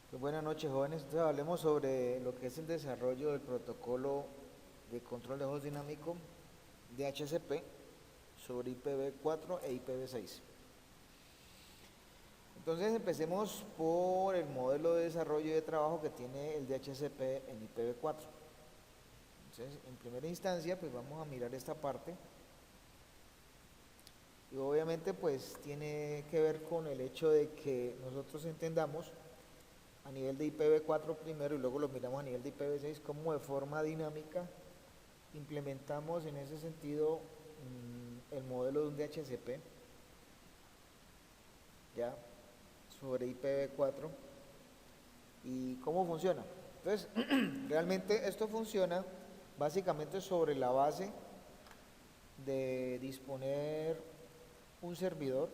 Pues buenas noches, jóvenes. Entonces hablemos sobre lo que es el desarrollo del protocolo de control de host dinámico de HCP sobre IPv4 e IPv6. Entonces empecemos por el modelo de desarrollo y de trabajo que tiene el DHCP en IPv4. Entonces, en primera instancia, pues vamos a mirar esta parte. Y obviamente, pues tiene que ver con el hecho de que nosotros entendamos a nivel de IPv4 primero y luego lo miramos a nivel de IPv6, cómo de forma dinámica implementamos en ese sentido el modelo de un DHCP ya sobre IPv4 y cómo funciona. Entonces, realmente esto funciona básicamente sobre la base de disponer un servidor,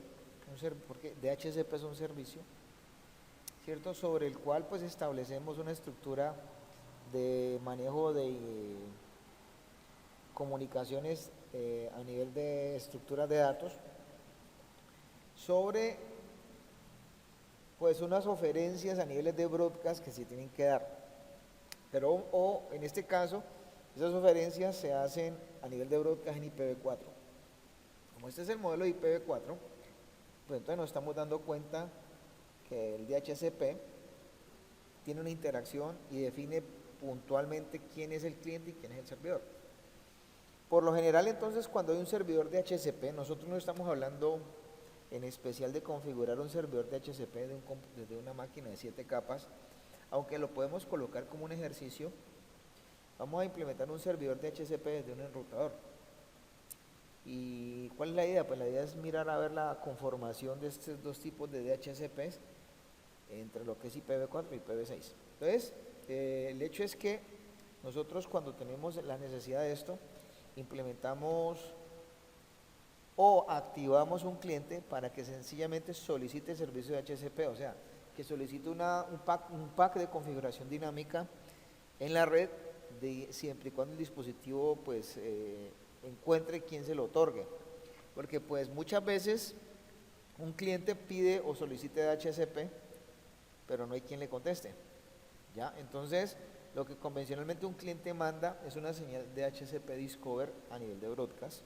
porque DHCP es un servicio, ¿cierto? Sobre el cual pues establecemos una estructura de manejo de comunicaciones a nivel de estructuras de datos sobre pues unas oferencias a niveles de broadcast que se tienen que dar. Pero o en este caso, esas oferencias se hacen a nivel de broadcast en IPv4. Como este es el modelo de IPv4, pues entonces nos estamos dando cuenta que el DHCP tiene una interacción y define puntualmente quién es el cliente y quién es el servidor. Por lo general, entonces, cuando hay un servidor de HCP, nosotros no estamos hablando en especial de configurar un servidor de HCP desde una máquina de 7 capas, aunque lo podemos colocar como un ejercicio. Vamos a implementar un servidor de HCP desde un enrutador. ¿Y cuál es la idea? Pues la idea es mirar a ver la conformación de estos dos tipos de DHCPs entre lo que es IPv4 y IPv6. Entonces, el hecho es que nosotros cuando tenemos la necesidad de esto, implementamos o activamos un cliente para que sencillamente solicite el servicio de HCP, o sea, que solicite un pack de configuración dinámica en la red, siempre y cuando el dispositivo pues encuentre quien se lo otorgue. Porque pues muchas veces un cliente pide o solicite de HCP, pero no hay quien le conteste. ¿Ya? Entonces, lo que convencionalmente un cliente manda es una señal de HCP Discover a nivel de broadcast.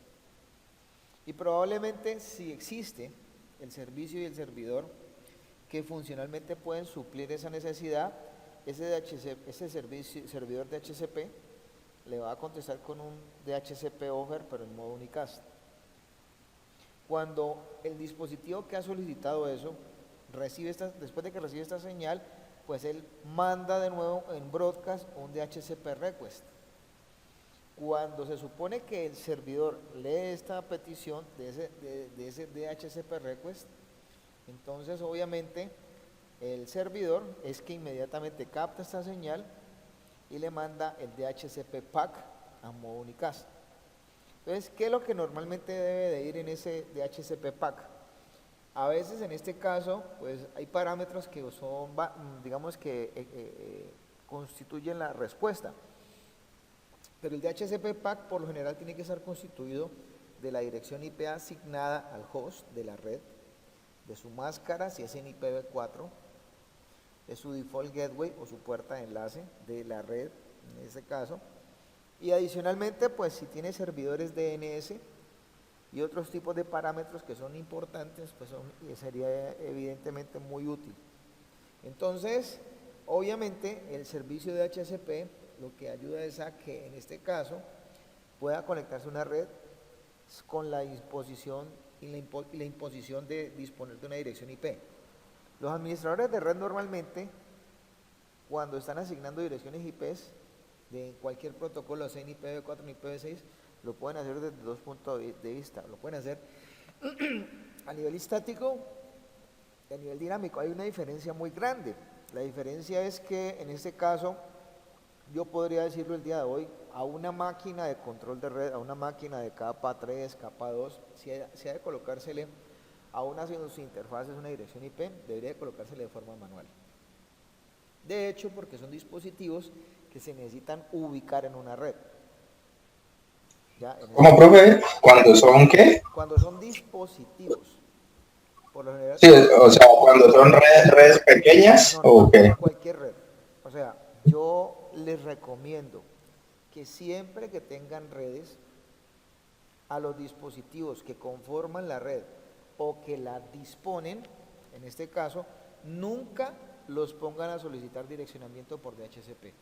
Y probablemente si existe el servicio y el servidor que funcionalmente pueden suplir esa necesidad, ese servidor de HCP le va a contestar con un DHCP offer, pero en modo unicast. Cuando el dispositivo que ha solicitado eso después de que recibe esta señal, pues él manda de nuevo en broadcast un DHCP request. Cuando se supone que el servidor lee esta petición de ese DHCP request, entonces obviamente el servidor es que inmediatamente capta esta señal y le manda el DHCP pack a modo unicast. Entonces, ¿qué es lo que normalmente debe de ir en ese DHCP pack? A veces en este caso, pues hay parámetros que son, digamos que constituyen la respuesta. Pero el DHCP pack por lo general tiene que estar constituido de la dirección IP asignada al host de la red, de su máscara si es en IPv4, de su default gateway o su puerta de enlace de la red en este caso, y adicionalmente pues si tiene servidores DNS y otros tipos de parámetros que son importantes, pues sería evidentemente muy útil. Entonces, obviamente el servicio de HCP lo que ayuda es a que en este caso pueda conectarse a una red con la disposición y la imposición de disponer de una dirección IP. Los administradores de red normalmente, cuando están asignando direcciones IPs de cualquier protocolo, sea en IPv4 ni IPv6, lo pueden hacer desde dos puntos de vista. Lo pueden hacer a nivel estático y a nivel dinámico. Hay una diferencia muy grande. La diferencia es que en este caso, yo podría decirlo el día de hoy, a una máquina de control de red, a una máquina de capa 3, capa 2, si ha de colocársele a una de sus interfaces una dirección IP, debería de colocársele de forma manual. De hecho, porque son dispositivos que se necesitan ubicar en una red. ¿Ya? ¿Cómo, profe? ¿Cuándo son qué? Cuando son dispositivos. Por lo general Sí, son o sea, cuando son redes pequeñas no, o qué. les recomiendo que siempre que tengan redes, a los dispositivos que conforman la red o que la disponen, en este caso, nunca los pongan a solicitar direccionamiento por DHCP.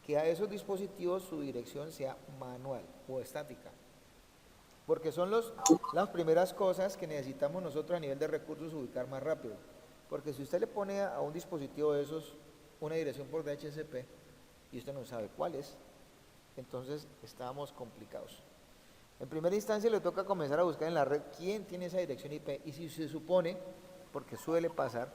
Que a esos dispositivos su dirección sea manual o estática. Porque son las primeras cosas que necesitamos nosotros a nivel de recursos ubicar más rápido. Porque si usted le pone a un dispositivo de esos una dirección por DHCP y usted no sabe cuál es, entonces estamos complicados. En primera instancia le toca comenzar a buscar en la red quién tiene esa dirección IP y si se supone, porque suele pasar.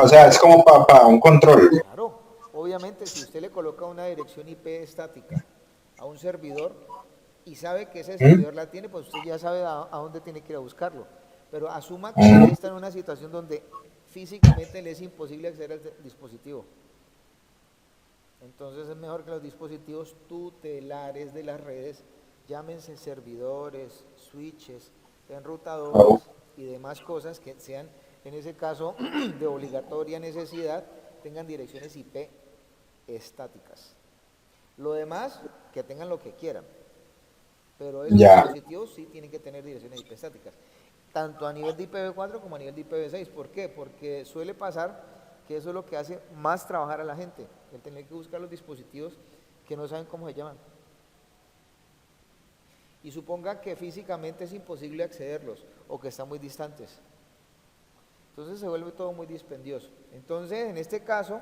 O sea, es como para un control. Claro, obviamente si usted le coloca una dirección IP estática a un servidor y sabe que ese servidor la tiene, pues usted ya sabe a dónde tiene que ir a buscarlo. Pero asuma que usted está en una situación donde físicamente le es imposible acceder al dispositivo. Entonces es mejor que los dispositivos tutelares de las redes, llámense servidores, switches, enrutadores y demás cosas que sean, en ese caso, de obligatoria necesidad, tengan direcciones IP estáticas. Lo demás, que tengan lo que quieran. Pero esos dispositivos sí tienen que tener direcciones IP estáticas, tanto a nivel de IPv4 como a nivel de IPv6. ¿Por qué? Porque suele pasar que eso es lo que hace más trabajar a la gente, el tener que buscar los dispositivos que no saben cómo se llaman. Y suponga que físicamente es imposible accederlos o que están muy distantes. Entonces se vuelve todo muy dispendioso. Entonces, en este caso,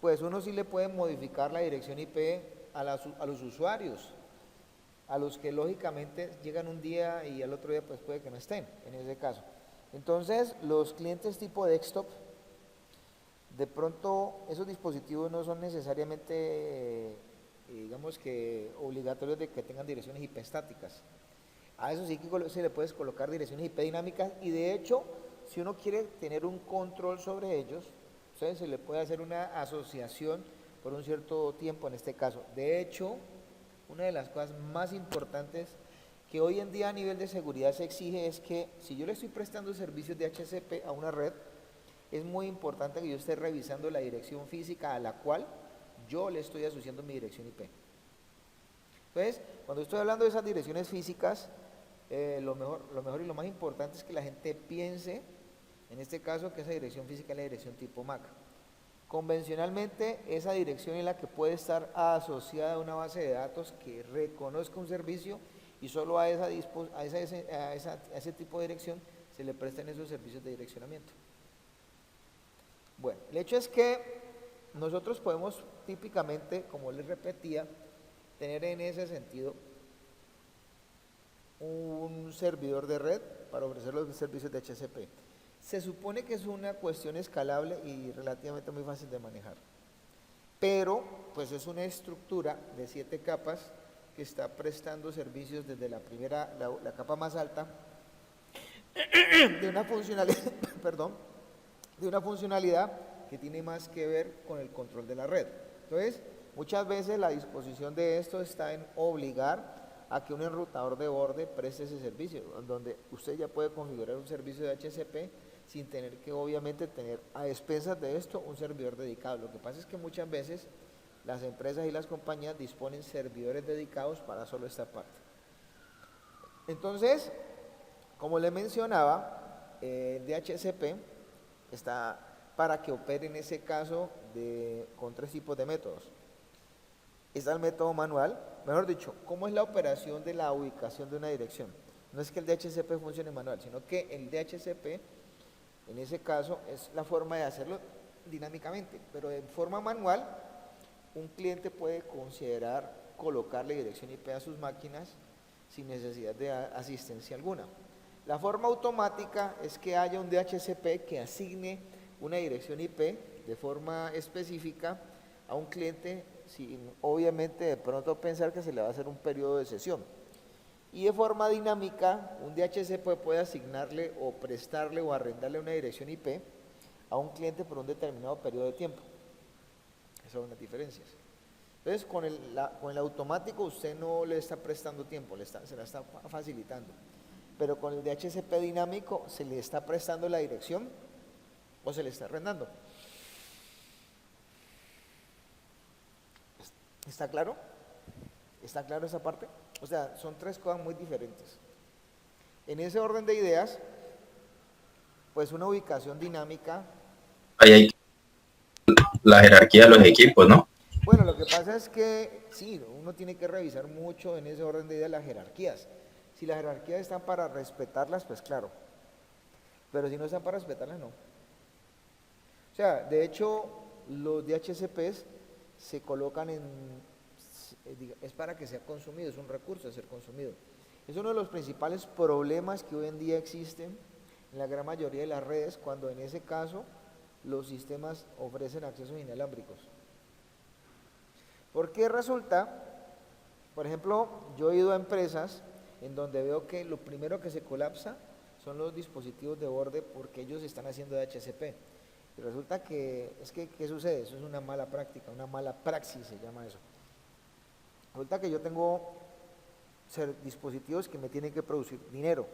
pues uno sí le puede modificar la dirección IP a los usuarios, a los que lógicamente llegan un día y al otro día pues puede que no estén, en ese caso. Entonces, los clientes tipo desktop, de pronto esos dispositivos no son necesariamente, digamos que obligatorios de que tengan direcciones IP estáticas. A eso sí que se le puedes colocar direcciones IP dinámicas y de hecho, si uno quiere tener un control sobre ellos, entonces se le puede hacer una asociación por un cierto tiempo en este caso. De hecho, una de las cosas más importantes que hoy en día a nivel de seguridad se exige es que si yo le estoy prestando servicios de DHCP a una red, es muy importante que yo esté revisando la dirección física a la cual yo le estoy asociando mi dirección IP. Entonces, cuando estoy hablando de esas direcciones físicas, lo mejor y lo más importante es que la gente piense, en este caso, que esa dirección física es la dirección tipo MAC. Convencionalmente, esa dirección es la que puede estar asociada a una base de datos que reconozca un servicio y solo a ese tipo de dirección se le prestan esos servicios de direccionamiento. Bueno, el hecho es que nosotros podemos típicamente, como les repetía, tener en ese sentido un servidor de red para ofrecer los servicios de DHCP. Se supone que es una cuestión escalable y relativamente muy fácil de manejar, pero pues es una estructura de 7 capas que está prestando servicios desde la capa más alta de una funcionalidad, perdón, de una funcionalidad que tiene más que ver con el control de la red. Entonces, muchas veces la disposición de esto está en obligar a que un enrutador de borde preste ese servicio, donde usted ya puede configurar un servicio de DHCP sin tener que obviamente tener a expensas de esto un servidor dedicado. Lo que pasa es que muchas veces las empresas y las compañías disponen servidores dedicados para solo esta parte. Entonces, como le mencionaba, el DHCP está para que opere en ese caso con 3 tipos de métodos. Está el método manual, mejor dicho, ¿cómo es la operación de la ubicación de una dirección? No es que el DHCP funcione manual, sino que el DHCP, en ese caso, es la forma de hacerlo dinámicamente, pero en forma manual, un cliente puede considerar colocarle dirección IP a sus máquinas sin necesidad de asistencia alguna. La forma automática es que haya un DHCP que asigne una dirección IP de forma específica a un cliente sin obviamente de pronto pensar que se le va a hacer un periodo de sesión. Y de forma dinámica, un DHCP puede asignarle o prestarle o arrendarle una dirección IP a un cliente por un determinado periodo de tiempo. Esas son las diferencias. Entonces, con el automático usted no le está prestando tiempo, se la está facilitando. Pero con el DHCP dinámico se le está prestando la dirección o se le está arrendando. ¿Está claro? ¿Está claro esa parte? O sea, son tres cosas muy diferentes. En ese orden de ideas, pues una ubicación dinámica. Ahí hay la jerarquía de los equipos, ¿no? Bueno, lo que pasa es que sí, uno tiene que revisar mucho en ese orden de ideas las jerarquías. Si las jerarquías están para respetarlas, pues claro. Pero si no están para respetarlas, no. O sea, de hecho, los DHCPs se colocan es para que sea consumido, es un recurso a ser consumido. Es uno de los principales problemas que hoy en día existen en la gran mayoría de las redes, cuando en ese caso los sistemas ofrecen accesos inalámbricos. Porque resulta, por ejemplo, yo he ido a empresas en donde veo que lo primero que se colapsa son los dispositivos de borde porque ellos están haciendo DHCP. Y resulta que, ¿qué sucede? Eso es una mala práctica, una mala praxis se llama eso. Resulta que yo tengo dispositivos que me tienen que producir dinero,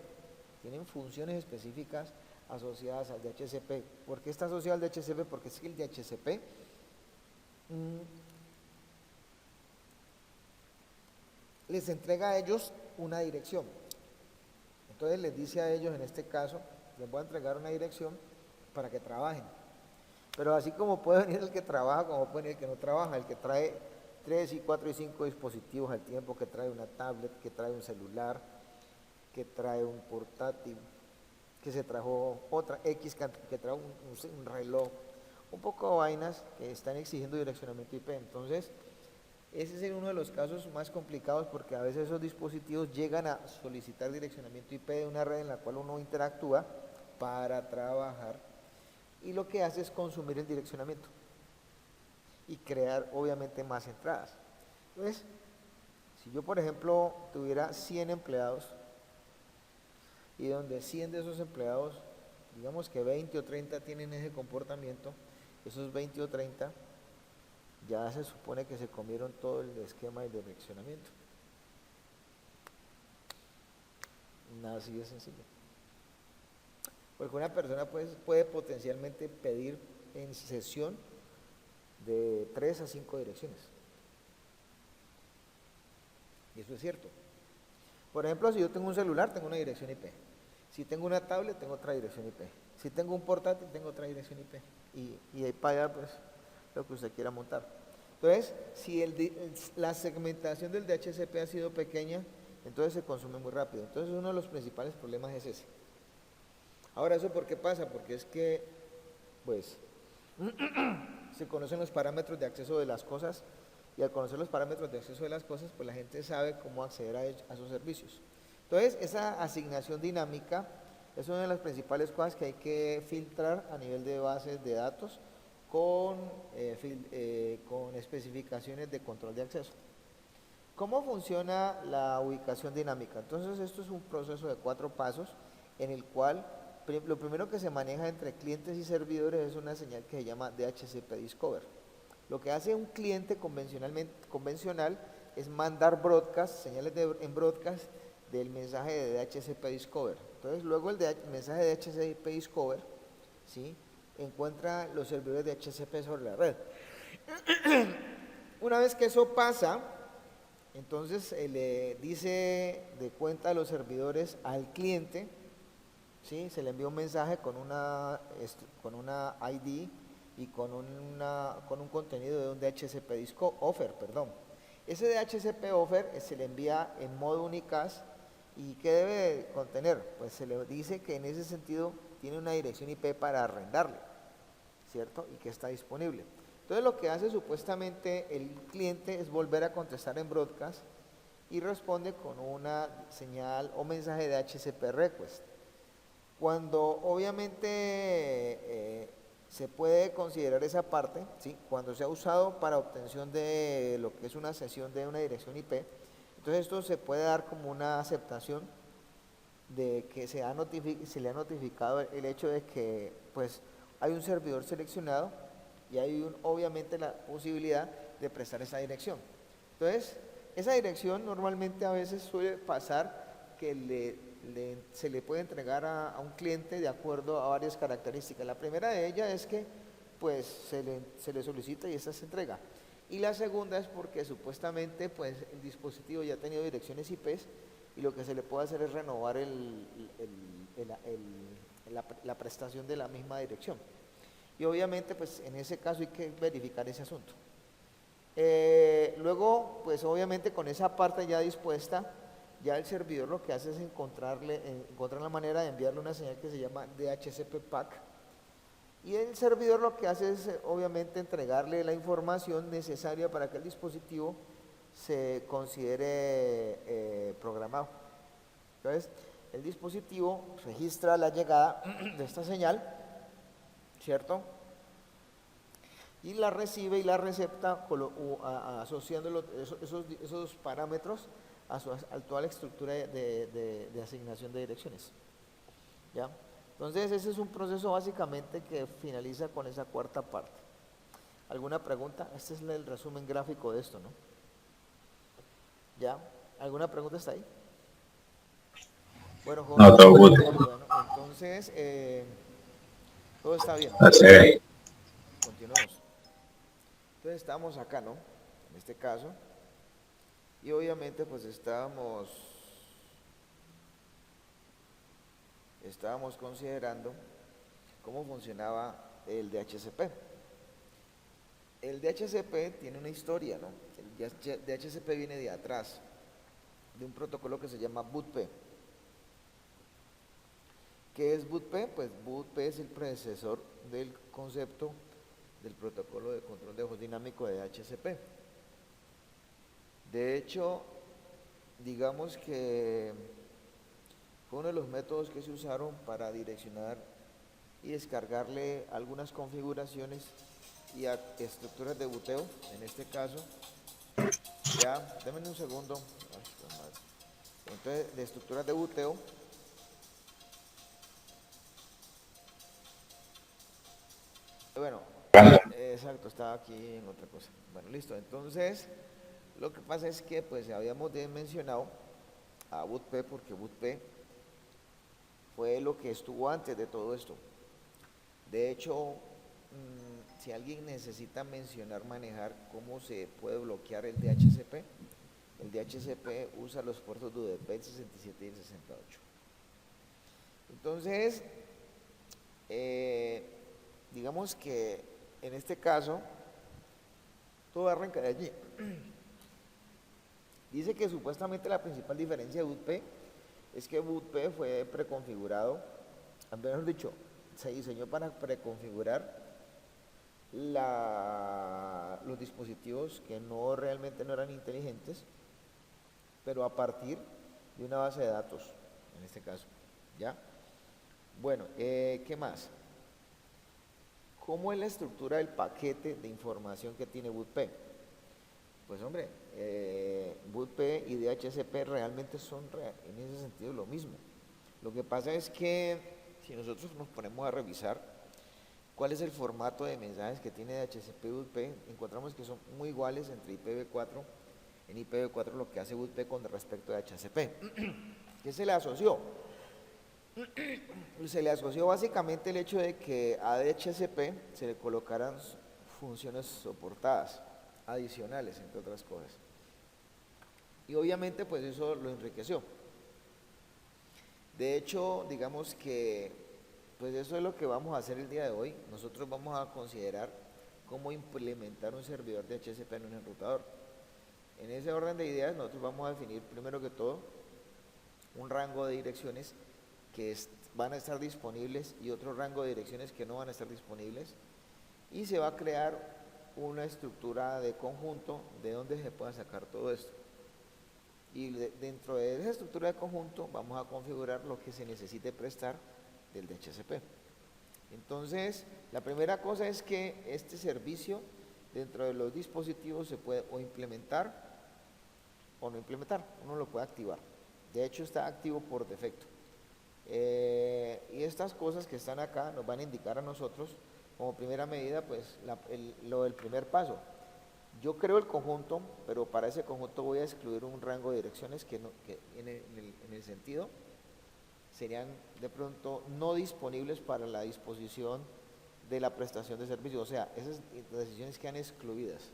tienen funciones específicas asociadas al DHCP. ¿Por qué está asociado al DHCP? Porque es que el DHCP les entrega a ellos una dirección. Entonces les dice a ellos, en este caso, les voy a entregar una dirección para que trabajen. Pero así como puede venir el que trabaja, como puede venir el que no trabaja, el que trae 3 y 4 y 5 dispositivos al tiempo, que trae una tablet, que trae un celular, que trae un portátil, que se trajo otra X, que trae un reloj, un poco de vainas que están exigiendo direccionamiento IP. Entonces, ese es uno de los casos más complicados porque a veces esos dispositivos llegan a solicitar direccionamiento IP de una red en la cual uno interactúa para trabajar y lo que hace es consumir el direccionamiento y crear obviamente más entradas. Entonces, si yo por ejemplo tuviera 100 empleados y donde 100 de esos empleados, digamos que 20 o 30 tienen ese comportamiento, esos 20 o 30 ya se supone que se comieron todo el esquema de direccionamiento. Nada así de sencillo. Porque una persona puede potencialmente pedir en sesión de 3 a 5 direcciones. Y eso es cierto. Por ejemplo, si yo tengo un celular, tengo una dirección IP. Si tengo una tablet, tengo otra dirección IP. Si tengo un portátil, tengo otra dirección IP. Y ahí para allá, pues, lo que usted quiera montar. Entonces, si la segmentación del DHCP ha sido pequeña, entonces se consume muy rápido. Entonces, uno de los principales problemas es ese. Ahora, ¿eso por qué pasa? Porque es que, pues, se conocen los parámetros de acceso de las cosas y al conocer los parámetros de acceso de las cosas, pues la gente sabe cómo acceder a esos servicios. Entonces, esa asignación dinámica es una de las principales cosas que hay que filtrar a nivel de bases de datos con especificaciones de control de acceso. ¿Cómo funciona la ubicación dinámica? Entonces, esto es un proceso de 4 pasos en el cual lo primero que se maneja entre clientes y servidores es una señal que se llama DHCP Discover. Lo que hace un cliente convencional es mandar broadcast, señales en broadcast del mensaje de DHCP Discover. Entonces, luego el mensaje de DHCP Discover, ¿sí?, encuentra los servidores de DHCP sobre la red. Una vez que eso pasa, entonces le dice de cuenta a los servidores al cliente, ¿sí?, se le envía un mensaje con una ID y con un contenido de un DHCP offer, perdón. Ese DHCP offer se le envía en modo unicast y ¿qué debe contener? Pues se le dice que en ese sentido tiene una dirección IP para arrendarle, ¿cierto? Y que está disponible. Entonces lo que hace supuestamente el cliente es volver a contestar en broadcast y responde con una señal o mensaje de DHCP request. Cuando obviamente se puede considerar esa parte, ¿sí?, cuando se ha usado para obtención de lo que es una sesión de una dirección IP, entonces esto se puede dar como una aceptación de que se le ha notificado el hecho de que pues hay un servidor seleccionado y hay obviamente la posibilidad de prestar esa dirección. Entonces, esa dirección normalmente a veces suele pasar que se le puede entregar a un cliente de acuerdo a varias características. La primera de ellas es que pues se le solicita y esta se entrega. Y la segunda es porque supuestamente pues el dispositivo ya ha tenido direcciones IPs y lo que se le puede hacer es renovar la prestación de la misma dirección. Y obviamente pues en ese caso hay que verificar ese asunto. Luego pues obviamente con esa parte ya dispuesta, ya el servidor lo que hace es encontrar la manera de enviarle una señal que se llama DHCP PAC. Y el servidor lo que hace es obviamente entregarle la información necesaria para que el dispositivo se considere programado. Entonces, el dispositivo registra la llegada de esta señal, ¿cierto? Y la recibe y la recepta asociando esos parámetros a su actual estructura de asignación de direcciones. ¿Ya? Entonces ese es un proceso básicamente que finaliza con esa cuarta parte. ¿Alguna pregunta? Este es el resumen gráfico de esto, ¿no? ¿Ya? ¿Alguna pregunta está ahí? Bueno, No, todo good. bueno, entonces todo está bien. That's it. Continuamos. Entonces estamos acá, ¿no? En este caso. Y obviamente pues estábamos considerando cómo funcionaba el DHCP. El DHCP tiene una historia, ¿no? El DHCP viene de atrás, de un protocolo que se llama BootP. ¿Qué es BootP? Pues BootP es el predecesor del concepto del protocolo de control de host dinámico de DHCP. De hecho, digamos que fue uno de los métodos que se usaron para direccionar y descargarle algunas configuraciones y estructuras de booteo, en este caso. Ya, denme un segundo. Entonces, de estructuras de booteo. Bueno, exacto, estaba aquí en otra cosa. Bueno, listo. Entonces, lo que pasa es que pues habíamos mencionado a BootP porque BootP fue lo que estuvo antes de todo esto. De hecho, si alguien necesita manejar cómo se puede bloquear el DHCP usa los puertos de UDP, el 67 y el 68. Entonces, digamos que en este caso, todo arranca de allí. Dice que supuestamente la principal diferencia de BootP es que BootP fue preconfigurado, mejor dicho, se diseñó para preconfigurar los dispositivos que realmente no eran inteligentes, pero a partir de una base de datos, en este caso, ¿ya? Bueno, ¿qué más? ¿Cómo es la estructura del paquete de información que tiene BootP? Pues hombre, BootP y DHCP realmente son en ese sentido lo mismo. Lo que pasa es que si nosotros nos ponemos a revisar cuál es el formato de mensajes que tiene DHCP y BootP, encontramos que son muy iguales entre IPv4. En IPv4 lo que hace BootP con respecto a DHCP. ¿Qué se le asoció? Se le asoció básicamente el hecho de que a DHCP se le colocaran funciones soportadas, adicionales, entre otras cosas. Y obviamente pues eso lo enriqueció. De hecho, digamos que pues eso es lo que vamos a hacer el día de hoy. Nosotros vamos a considerar cómo implementar un servidor de DHCP en un enrutador. En ese orden de ideas nosotros vamos a definir primero que todo un rango de direcciones que van a estar disponibles y otro rango de direcciones que no van a estar disponibles, y se va a crear una estructura de conjunto de donde se pueda sacar todo esto. Y dentro de esa estructura de conjunto vamos a configurar lo que se necesite prestar del DHCP. Entonces, la primera cosa es que este servicio dentro de los dispositivos se puede o implementar o no implementar, uno lo puede activar. De hecho, está activo por defecto. Y estas cosas que están acá nos van a indicar a nosotros, como primera medida, pues lo del primer paso. Yo creo el conjunto, pero para ese conjunto voy a excluir un rango de direcciones que en el sentido serían de pronto no disponibles para la disposición de la prestación de servicio. O sea, esas decisiones quedan excluidas.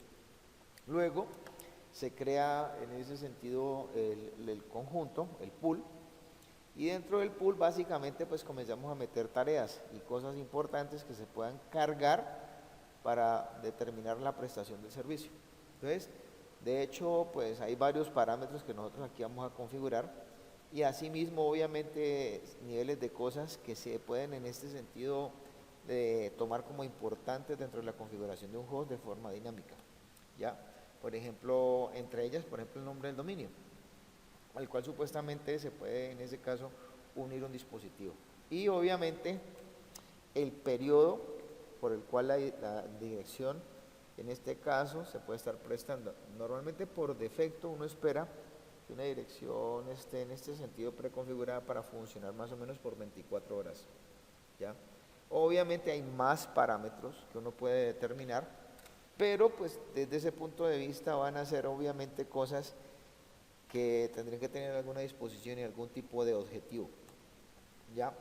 Luego se crea en ese sentido el conjunto, el pool, y dentro del pool básicamente pues comenzamos a meter tareas y cosas importantes que se puedan cargar para determinar la prestación del servicio. Entonces, de hecho, pues hay varios parámetros que nosotros aquí vamos a configurar y asimismo obviamente niveles de cosas que se pueden en este sentido tomar como importantes dentro de la configuración de un host de forma dinámica. ¿Ya? Por ejemplo, entre ellas, por ejemplo, el nombre del dominio, al cual supuestamente se puede en ese caso unir un dispositivo. Y obviamente el periodo por el cual la dirección en este caso se puede estar prestando. Normalmente por defecto uno espera que una dirección esté en este sentido preconfigurada para funcionar más o menos por 24 horas. ¿Ya? Obviamente hay más parámetros que uno puede determinar, pero pues desde ese punto de vista van a ser obviamente cosas que tendrían que tener alguna disposición y algún tipo de objetivo. ¿Ya?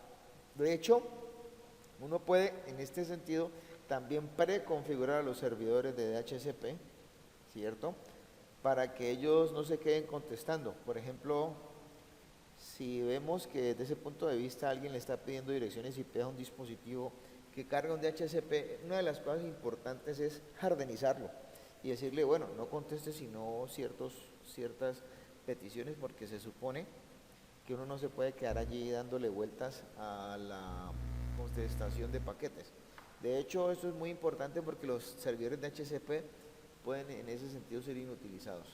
De hecho, uno puede en este sentido también preconfigurar a los servidores de DHCP, ¿cierto? Para que ellos no se queden contestando. Por ejemplo, si vemos que desde ese punto de vista alguien le está pidiendo direcciones IP a un dispositivo que carga un DHCP, una de las cosas importantes es hardenizarlo y decirle, bueno, no conteste sino ciertas peticiones porque se supone que uno no se puede quedar allí dándole vueltas a la contestación de paquetes. De hecho, esto es muy importante porque los servidores de DHCP pueden en ese sentido ser inutilizados.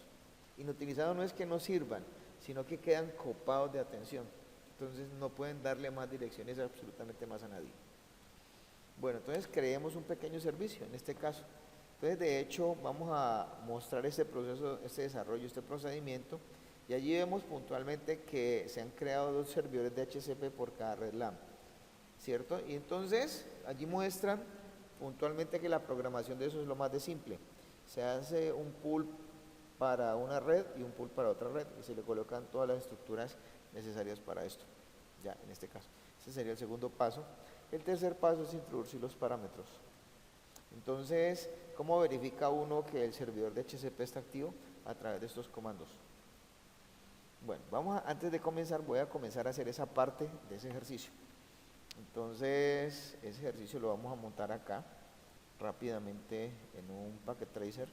Inutilizados no es que no sirvan, sino que quedan copados de atención. Entonces no pueden darle más direcciones absolutamente más a nadie. Bueno, entonces creemos un pequeño servicio en este caso. Entonces, de hecho, vamos a mostrar este proceso, este desarrollo, este procedimiento. Y allí vemos puntualmente que se han creado 2 servidores de DHCP por cada red LAN, ¿cierto? Y entonces allí muestran puntualmente que la programación de eso es lo más de simple. Se hace un pool para una red y un pool para otra red y se le colocan todas las estructuras necesarias para esto, ya en este caso. Ese sería el segundo paso. El tercer paso es introducir los parámetros. Entonces, ¿cómo verifica uno que el servidor de DHCP está activo? A través de estos comandos. Bueno, antes de comenzar voy a comenzar a hacer esa parte de ese ejercicio. Entonces, ese ejercicio lo vamos a montar acá rápidamente en un Packet Tracer,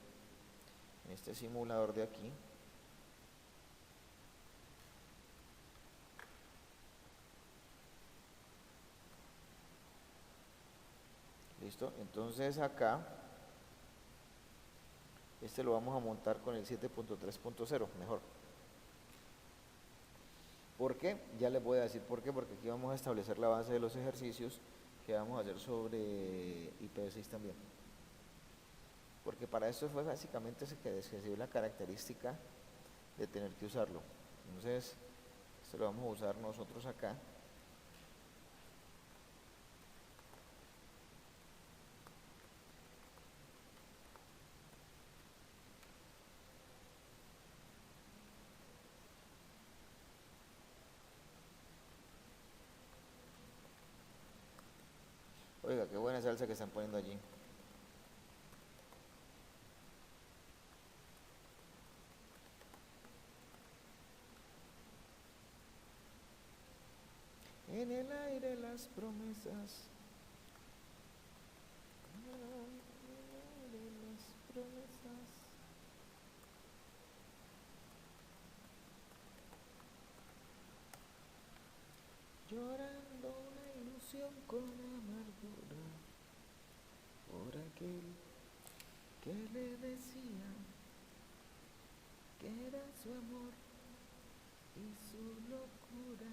en este simulador de aquí. Listo, entonces acá, este lo vamos a montar con el 7.3.0, mejor. ¿Por qué? Ya les voy a decir por qué, porque aquí vamos a establecer la base de los ejercicios que vamos a hacer sobre IPv6 también. Porque para esto fue básicamente ese que se dio la característica de tener que usarlo. Entonces, esto lo vamos a usar nosotros acá. Oiga, qué buena salsa que están poniendo allí. En el aire las promesas. En el aire las promesas. Llorando una ilusión con amargura por aquel que le decía que era su amor y su locura.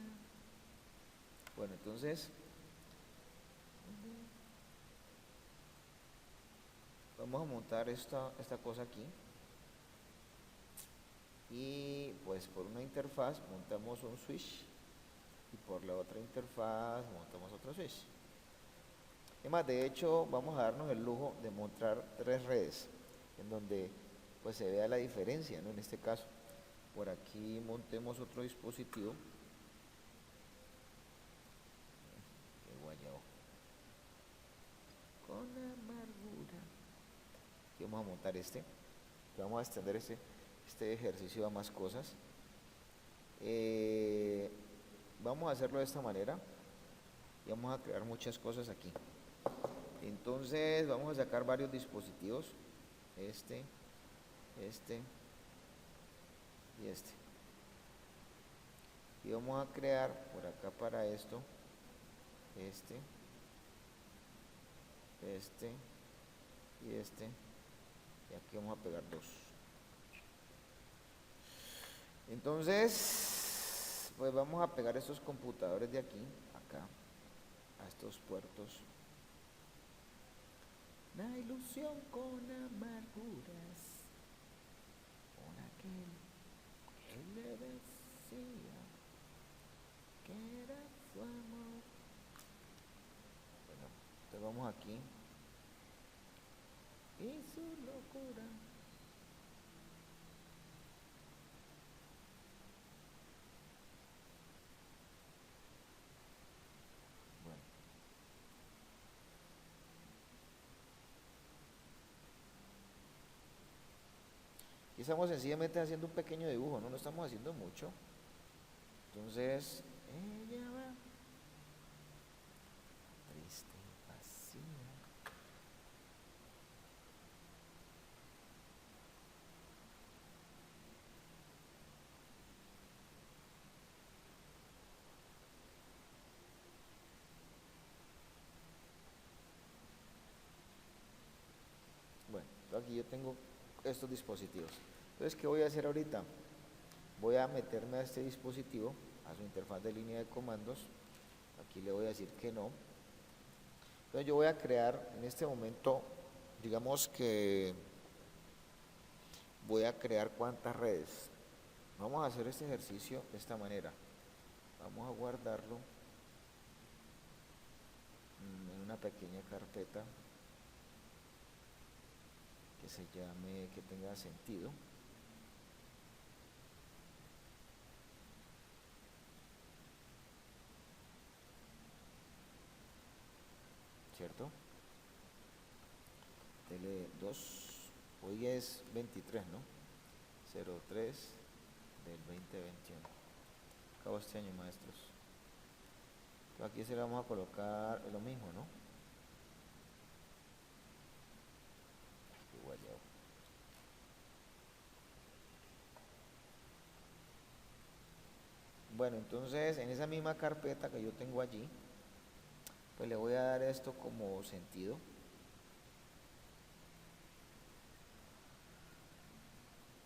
Bueno, entonces vamos a montar esta cosa aquí y pues por una interfaz montamos un switch y por la otra interfaz montamos otro switch. Además, de hecho, vamos a darnos el lujo de mostrar 3 redes en donde pues se vea la diferencia, ¿no? En este caso, por aquí montemos otro dispositivo. Qué guayabo. Con amargura. Aquí vamos a montar este. que vamos a extender este ejercicio a más cosas. Vamos a hacerlo de esta manera y vamos a crear muchas cosas aquí. Entonces vamos a sacar varios dispositivos, este y este. Y vamos a crear por acá para esto, este y este. Y aquí vamos a pegar dos. Entonces, pues vamos a pegar estos computadores de aquí, acá, a estos puertos. Una ilusión con amarguras, con aquel que le decía que era su amor. Bueno, entonces vamos aquí. Y su locura. Bueno. Y estamos sencillamente haciendo un pequeño dibujo, no estamos haciendo mucho. Entonces, ella va triste y vacía. Bueno, aquí yo tengo estos dispositivos. Entonces, ¿qué voy a hacer ahorita? Voy a meterme a este dispositivo, a su interfaz de línea de comandos. Aquí le voy a decir que no. Entonces yo voy a crear en este momento, digamos que voy a crear cuántas redes. Vamos a hacer este ejercicio de esta manera. Vamos a guardarlo en una pequeña carpeta que se llame, que tenga sentido. ¿Cierto? Tele2, hoy es 23, ¿no? 03 del 2021. Acabo este año, maestros. Entonces aquí se le vamos a colocar lo mismo, ¿no? Qué guayabo. Bueno, entonces en esa misma carpeta que yo tengo allí, pues le voy a dar esto como sentido.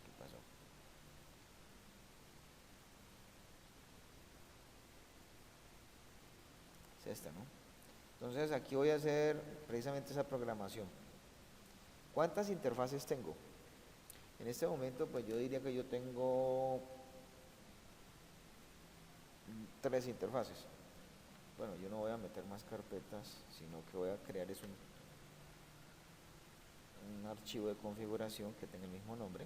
¿Qué pasó? Es esta, ¿no? Entonces aquí voy a hacer precisamente esa programación. ¿Cuántas interfaces tengo? En este momento pues yo diría que yo tengo 3 interfaces. Bueno, yo no voy a meter más carpetas, sino que voy a crear es un archivo de configuración que tenga el mismo nombre.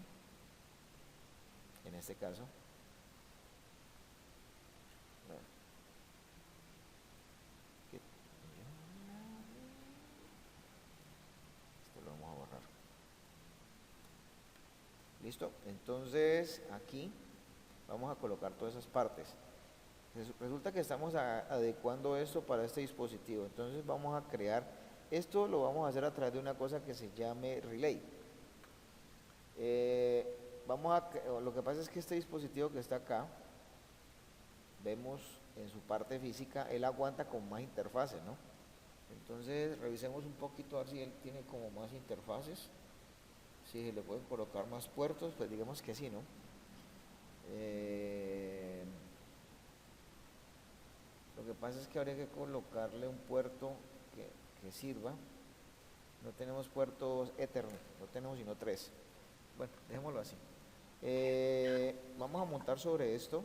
En este caso. Bueno. Esto lo vamos a borrar. ¿Listo? Entonces aquí vamos a colocar todas esas partes. Resulta que estamos adecuando esto para este dispositivo. Entonces vamos a crear, esto lo vamos a hacer a través de una cosa que se llame relay. Lo que pasa es que este dispositivo que está acá, vemos en su parte física, él aguanta con más interfaces, ¿no? Entonces revisemos un poquito a ver si él tiene como más interfaces. Si se le pueden colocar más puertos, pues digamos que sí, ¿no? Lo que pasa es que habría que colocarle un puerto que sirva. No tenemos puertos Ethernet, no tenemos sino 3. Bueno, dejémoslo así. Vamos a montar sobre esto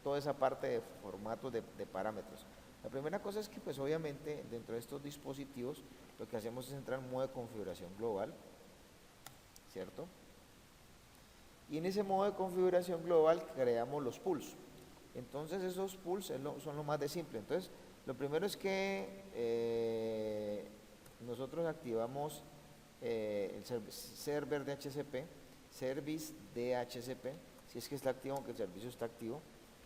toda esa parte de formatos de parámetros. La primera cosa es que pues obviamente dentro de estos dispositivos lo que hacemos es entrar en modo de configuración global, ¿cierto? Y en ese modo de configuración global creamos los pools. Entonces esos pools son lo más de simple. Entonces lo primero es que nosotros activamos el server de HCP service DHCP, si es que está activo, aunque el servicio está activo.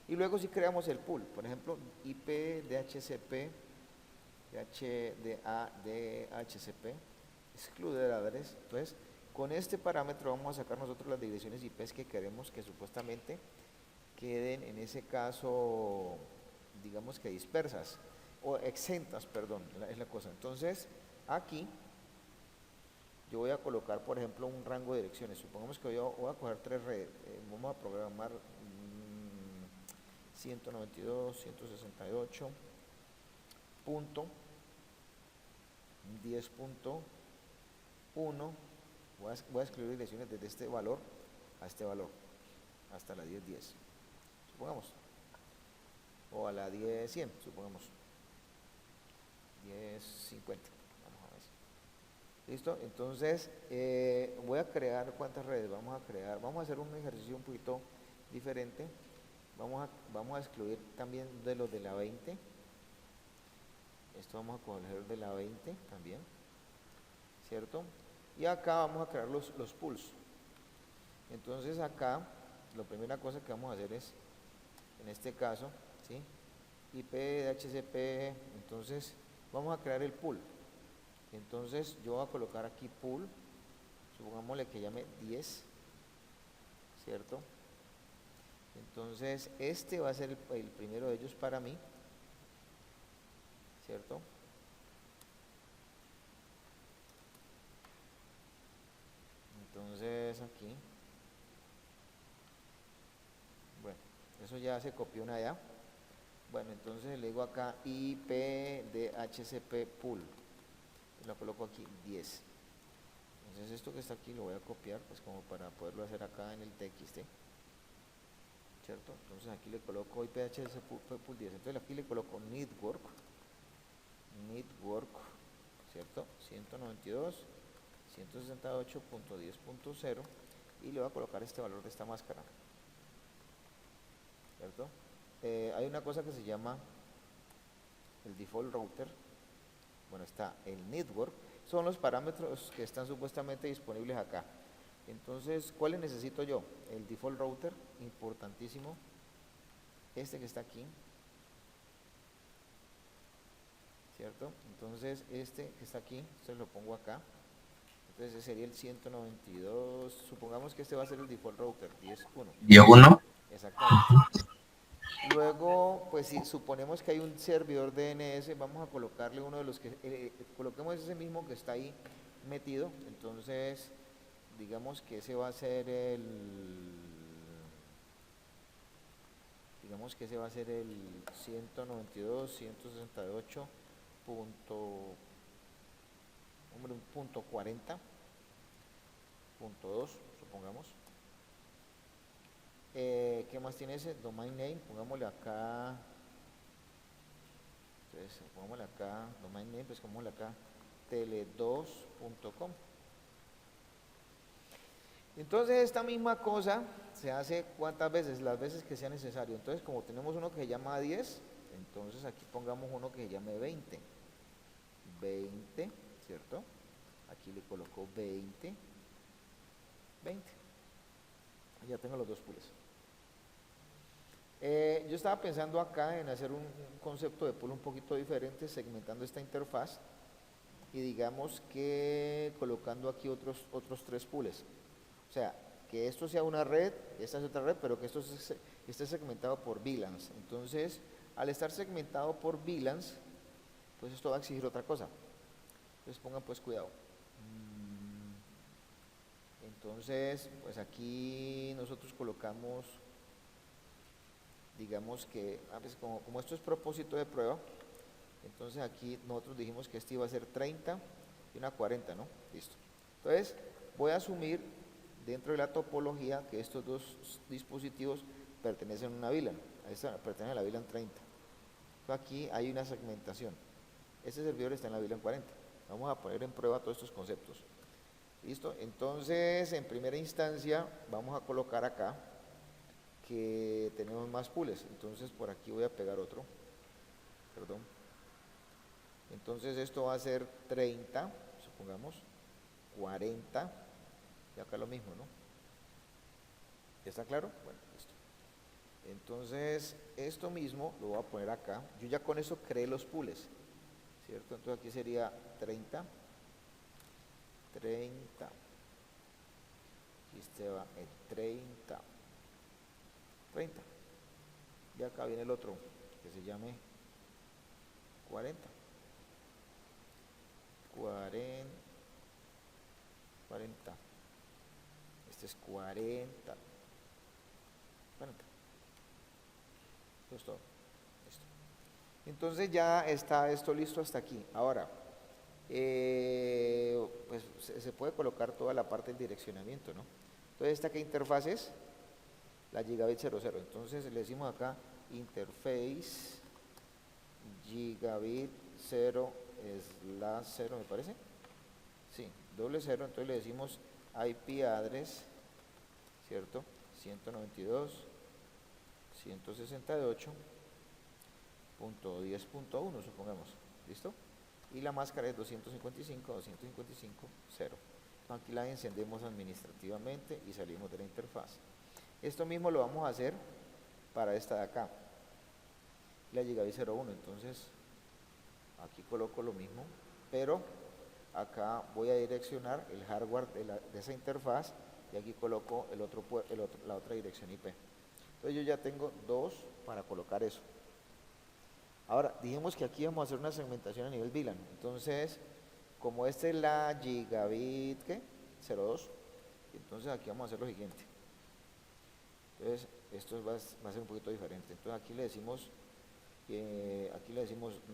Y luego si creamos el pool, por ejemplo, IP DHCP, DHCP, exclude address. Entonces, con este parámetro vamos a sacar nosotros las direcciones IP que queremos que supuestamente queden, en ese caso, digamos que dispersas, o exentas, perdón, es la cosa. Entonces, aquí yo voy a colocar, por ejemplo, un rango de direcciones. Supongamos que yo voy a coger tres redes. Vamos a programar 192, 168, punto, 10.1. Voy a escribir direcciones desde este valor a este valor, hasta la 1010, supongamos. O a la 10.100, supongamos. 10.50. Vamos a ver. ¿Listo? Entonces, voy a crear, ¿cuántas redes vamos a crear? Vamos a hacer un ejercicio un poquito diferente. Vamos a excluir también de los de la 20. Esto vamos a coger de la 20 también, ¿cierto? Y acá vamos a crear los pools. Entonces acá, la primera cosa que vamos a hacer es, en este caso, ¿sí? IP de HCP, entonces vamos a crear el pool. Entonces yo voy a colocar aquí pool, supongámosle que llame 10, ¿cierto? Entonces este va a ser el primero de ellos para mí, ¿cierto? Entonces aquí, bueno, eso ya se copió una ya. Bueno, entonces le digo acá IP de HCP pool, y lo coloco aquí 10. Entonces esto que está aquí lo voy a copiar, pues como para poderlo hacer acá en el TXT, ¿cierto? Entonces aquí le coloco IP de HCP pool 10. Entonces aquí le coloco network, ¿cierto? 192, 168.10.0, y le voy a colocar este valor de esta máscara, ¿cierto? Hay una cosa que se llama el default router. Bueno, está el network, son los parámetros que están supuestamente disponibles acá. Entonces, ¿cuáles necesito yo? El default router, importantísimo, este que está aquí, ¿cierto? Entonces, este que está aquí, se lo pongo acá. Entonces, ese sería el 192, supongamos que este va a ser el default router, 10.1. 10.1. Exactamente. Luego, pues si suponemos que hay un servidor DNS, vamos a colocarle uno de los que, coloquemos ese mismo que está ahí metido. Entonces, digamos que ese va a ser el, digamos que ese va a ser el 192, 168, punto 40, punto 2, supongamos. ¿Qué más tiene ese? Domain name, pongámosle acá. Entonces, pongámosle acá, domain name, pues pongámosle acá, tele2.com. Entonces, esta misma cosa se hace cuántas veces, las veces que sea necesario. Entonces, como tenemos uno que se llama 10, entonces aquí pongamos uno que se llame 20. 20, ¿cierto? Aquí le coloco 20. 20. Ya tengo los dos pools. Yo estaba pensando acá en hacer un concepto de pool un poquito diferente, segmentando esta interfaz y digamos que colocando aquí otros tres pools. O sea, que esto sea una red, esta es otra red, pero que esto esté segmentado por VLANs. Entonces, al estar segmentado por VLANs, pues esto va a exigir otra cosa. Entonces pongan pues cuidado. Entonces, pues aquí nosotros colocamos, digamos que, pues como esto es propósito de prueba, entonces aquí nosotros dijimos que este iba a ser 30 y una 40, ¿no? Listo. Entonces, voy a asumir dentro de la topología que estos dos dispositivos pertenecen a una VLAN, pertenecen a la VLAN 30. Entonces, aquí hay una segmentación. Este servidor está en la VLAN 40. Vamos a poner en prueba todos estos conceptos. ¿Listo? Entonces, en primera instancia, vamos a colocar acá que tenemos más pools. Entonces, por aquí voy a pegar otro. Perdón. Entonces, esto va a ser 30, supongamos, 40, y acá lo mismo, ¿no? ¿Está claro? Bueno, listo. Entonces, esto mismo lo voy a poner acá. Yo ya con eso creé los pools, ¿cierto? Entonces aquí sería 30, 30. Aquí este va el 30, 30. Y acá viene el otro, que se llame 40. 40. 40. Este es 40. 40. Eso es todo. Listo. Entonces ya está esto listo hasta aquí. Ahora, pues se puede colocar toda la parte del direccionamiento, ¿no? Entonces, ¿esta qué interfaz es? La Gigabit 00. Entonces le decimos acá interface Gigabit 0/0, me parece. Sí, doble cero. Entonces le decimos IP address, ¿cierto? 192.168.10.1, supongamos. ¿Listo? Y la máscara es 255.255.0. Aquí la encendemos administrativamente y salimos de la interfaz. Esto mismo lo vamos a hacer para esta de acá, la Gigabit 01. Entonces aquí coloco lo mismo, pero acá voy a direccionar el hardware de esa interfaz y aquí coloco la otra dirección IP. Entonces yo ya tengo dos para colocar eso. Ahora, dijimos que aquí vamos a hacer una segmentación a nivel VLAN. Entonces, como esta es la Gigabit, ¿qué? 02, entonces aquí vamos a hacer lo siguiente. Entonces, esto va a ser un poquito diferente. Entonces aquí le decimos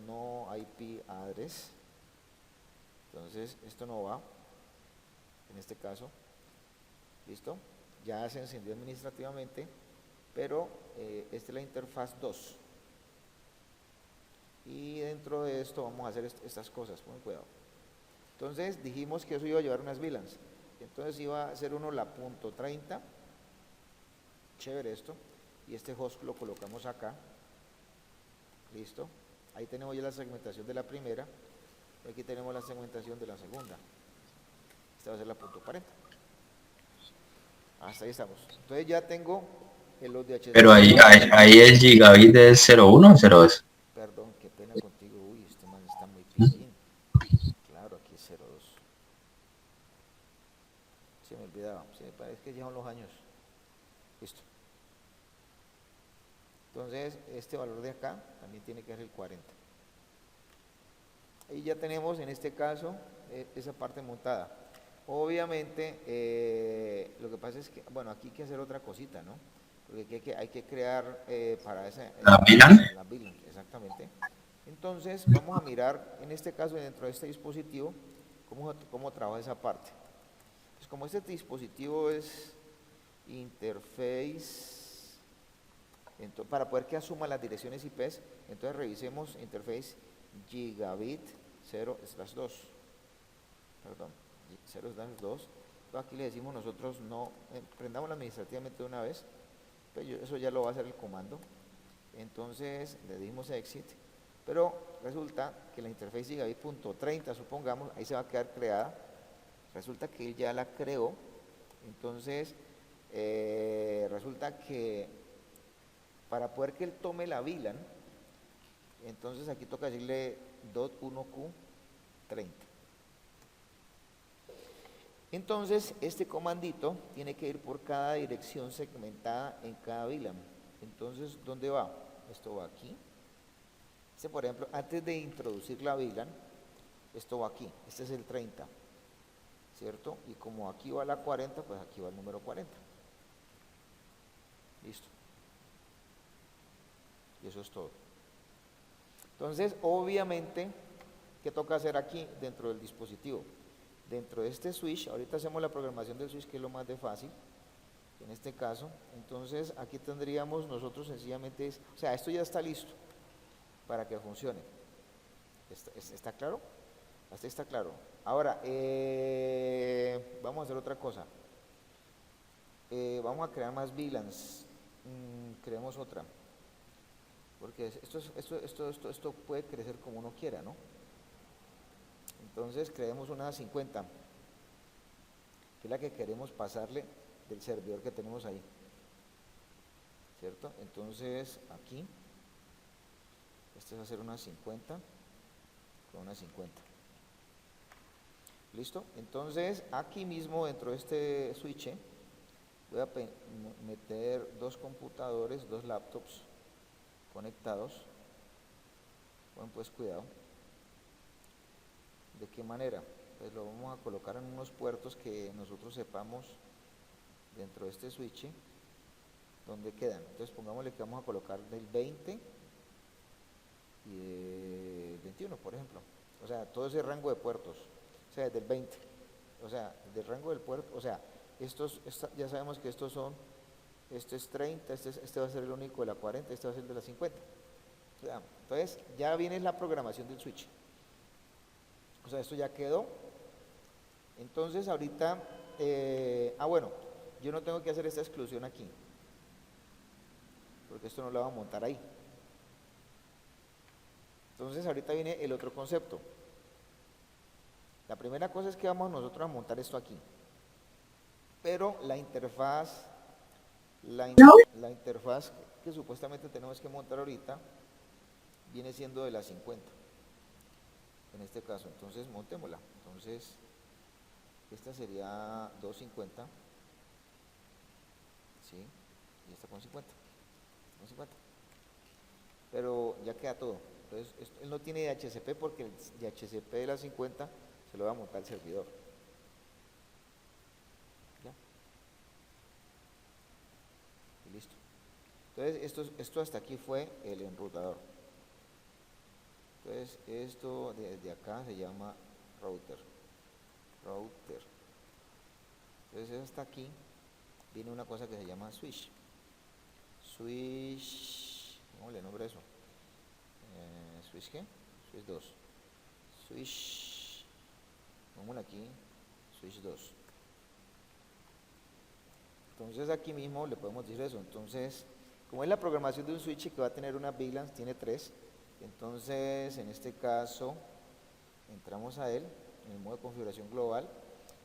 no IP address. Entonces, esto no va, en este caso. ¿Listo? Ya se encendió administrativamente, pero esta es la interfaz 2. Y dentro de esto vamos a hacer estas cosas, con cuidado. Entonces dijimos que eso iba a llevar unas VLANs. Entonces iba a ser uno la punto 30. Chévere esto. Y este host lo colocamos acá. Listo. Ahí tenemos ya la segmentación de la primera. Y aquí tenemos la segmentación de la segunda. Esta va a ser la punto 40. Hasta ahí estamos. Entonces ya tengo los de HC. Pero ahí el gigabit es 01 o 02. Perdón, qué pena contigo. Uy, este man está muy pillín. Claro, aquí es 02. Se me olvidaba. Se me parece que llevan los años. Listo. Entonces, este valor de acá también tiene que ser el 40. Y ya tenemos en este caso esa parte montada. Obviamente, lo que pasa es que, bueno, aquí hay que hacer otra cosita, ¿no? Porque hay que crear para esa... ¿La VLAN? La VLAN, exactamente. Entonces, vamos a mirar, en este caso, dentro de este dispositivo, cómo trabaja esa parte. Pues como este dispositivo es interface, para poder que asuma las direcciones IPs, entonces revisemos interface Gigabit 0/2. Perdón, 0/2. Aquí le decimos nosotros no, prendámoslo administrativamente de una vez, pues eso ya lo va a hacer el comando. Entonces le dimos exit, pero resulta que la interface Gigabit.30, supongamos, ahí se va a quedar creada. Resulta que él ya la creó. Entonces resulta que para poder que él tome la VLAN, entonces aquí toca decirle .1q30. Entonces este comandito tiene que ir por cada dirección segmentada en cada VLAN. Entonces, ¿dónde va? Esto va aquí. Este, por ejemplo, antes de introducir la VLAN, esto va aquí. Este es el 30, ¿cierto? Y como aquí va la 40, pues aquí va el número 40. Listo. Y eso es todo. Entonces, obviamente, ¿qué toca hacer aquí dentro del dispositivo? Dentro de este switch, ahorita hacemos la programación del switch, que es lo más de fácil, en este caso. Entonces, aquí tendríamos nosotros sencillamente, o sea, esto ya está listo para que funcione. ¿Está claro? Hasta ahí está claro. Ahora, vamos a hacer otra cosa. Vamos a crear más VLANs. Creemos otra. Porque esto puede crecer como uno quiera, ¿no? Entonces creemos una 50, que es la que queremos pasarle del servidor que tenemos ahí. ¿cierto? Entonces aquí, este va a ser una 50 con una 50. ¿Listo? Entonces aquí mismo dentro de este switch voy a meter dos computadores, dos laptops conectados. Bueno, pues cuidado. ¿De qué manera? Pues lo vamos a colocar en unos puertos que nosotros sepamos dentro de este switch dónde quedan. Entonces pongámosle que vamos a colocar del 20 y del 21, por ejemplo. O sea, todo ese rango de puertos. O sea, desde el 20. O sea, del rango del puerto. O sea, ya sabemos que estos son, este es 30, este va a ser el único de la 40, este va a ser el de la 50. O sea, entonces ya viene la programación del switch. O sea, esto ya quedó. Entonces ahorita, bueno, yo no tengo que hacer esta exclusión aquí, porque esto no lo vamos a montar ahí. Entonces ahorita viene el otro concepto. La primera cosa es que vamos nosotros a montar esto aquí, pero la interfaz que supuestamente tenemos que montar ahorita viene siendo de la 50 en este caso. Entonces montémosla. Entonces esta sería 250, ¿sí? Y esta con 50, pero ya queda todo. Entonces él no tiene DHCP porque el DHCP de la 50 se lo va a montar el servidor. ¿Ya? Y listo. Entonces esto hasta aquí fue el enrutador. Entonces esto desde acá se llama router. Entonces hasta aquí viene una cosa que se llama switch. ¿Cómo le nombro eso? ¿Switch qué? Switch 2. Switch, pongámosle aquí, switch 2. Entonces aquí mismo le podemos decir eso. Entonces, como es la programación de un switch que va a tener una VLAN, tiene 3. Entonces, en este caso, entramos a él, en el modo de configuración global,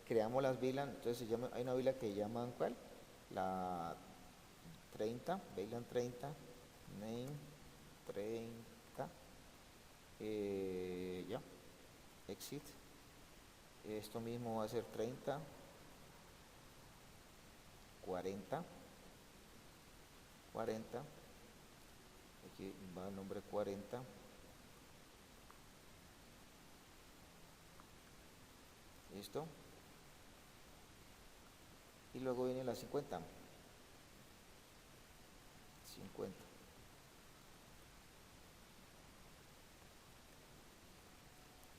creamos las VLAN. Entonces hay una VLAN que llaman, ¿cuál? La 30, VLAN 30, name 30, ya, exit. Esto mismo va a ser 30, 40, aquí va el nombre 40, listo, y luego viene la 50,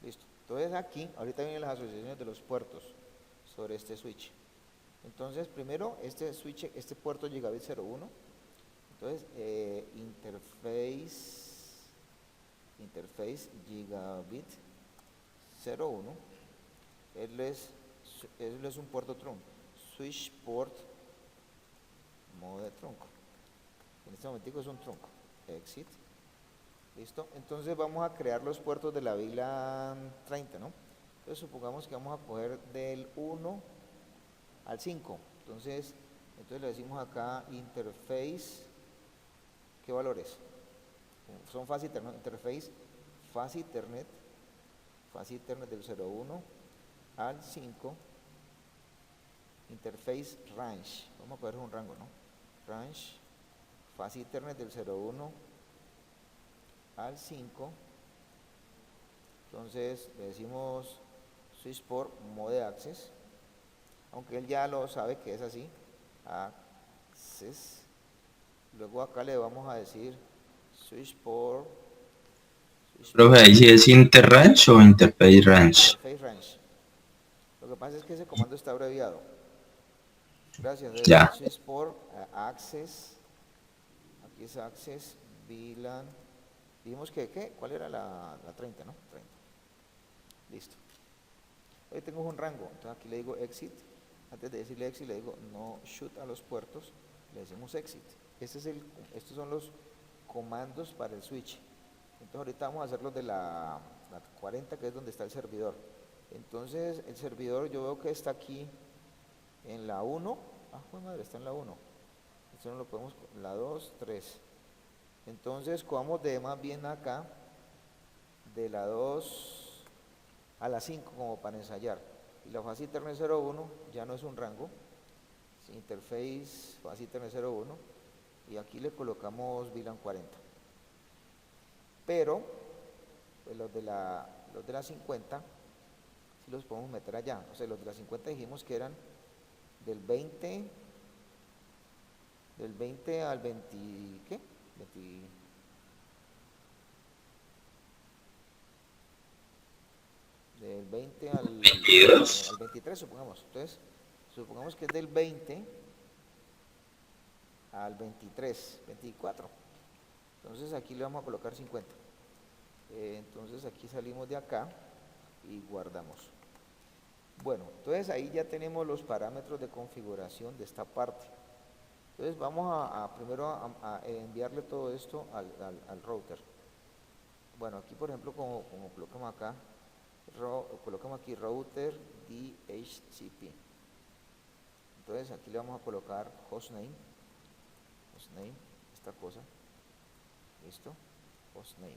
listo. Entonces aquí, ahorita vienen las asociaciones de los puertos sobre este switch. Entonces primero este switch, este puerto gigabit 01, entonces interface gigabit 01, él es un puerto trunk, switch port modo de tronco. En este momentico es un tronco, exit, listo. Entonces vamos a crear los puertos de la VLAN 30, ¿no? Entonces supongamos que vamos a coger del 1 al 5. Entonces le decimos acá interface, ¿qué valores? Son fast Ethernet, interface fast Ethernet del 01 al 5, interface range, vamos a coger un rango, ¿no? Range fast Ethernet del 01 al 5. Entonces le decimos switch port mode access, aunque él ya lo sabe que es así, access. Luego acá le vamos a decir switch port. Profe, ¿ahí sí es interrange o interface range? Interface range. Lo que pasa es que ese comando está abreviado. Gracias. Ya. Switch port access. Aquí es access VLAN. Dijimos que, ¿qué? ¿Cuál era la 30, no? 30. Listo. Hoy tengo un rango. Entonces aquí le digo exit. Antes de decirle exit le digo no shoot a los puertos. Le decimos exit. Estos son los comandos para el switch. Entonces ahorita vamos a hacer los de la 40, que es donde está el servidor. Entonces el servidor yo veo que está aquí en la 1. Ah, pues madre, está en la 1. Eso no lo podemos, la 2, 3. Entonces cojamos de más bien acá, de la 2 a la 5 como para ensayar. Y la fase interna 01 ya no es un rango, es interface fase interna 01, y aquí le colocamos VLAN 40. Pero pues los de la 50 sí los podemos meter allá. O sea, los de la 50 dijimos que eran del 20 al 20, ¿qué? 20, del 20 al 23, supongamos. Entonces, supongamos que es del 20 al 23, 24. Entonces aquí le vamos a colocar 50. Entonces aquí salimos de acá y guardamos. Bueno, entonces ahí ya tenemos los parámetros de configuración de esta parte. Entonces vamos primero a enviarle todo esto al router. Bueno, aquí por ejemplo, como colocamos acá, colocamos aquí router DHCP. Entonces aquí le vamos a colocar hostname, esta cosa, listo, hostname.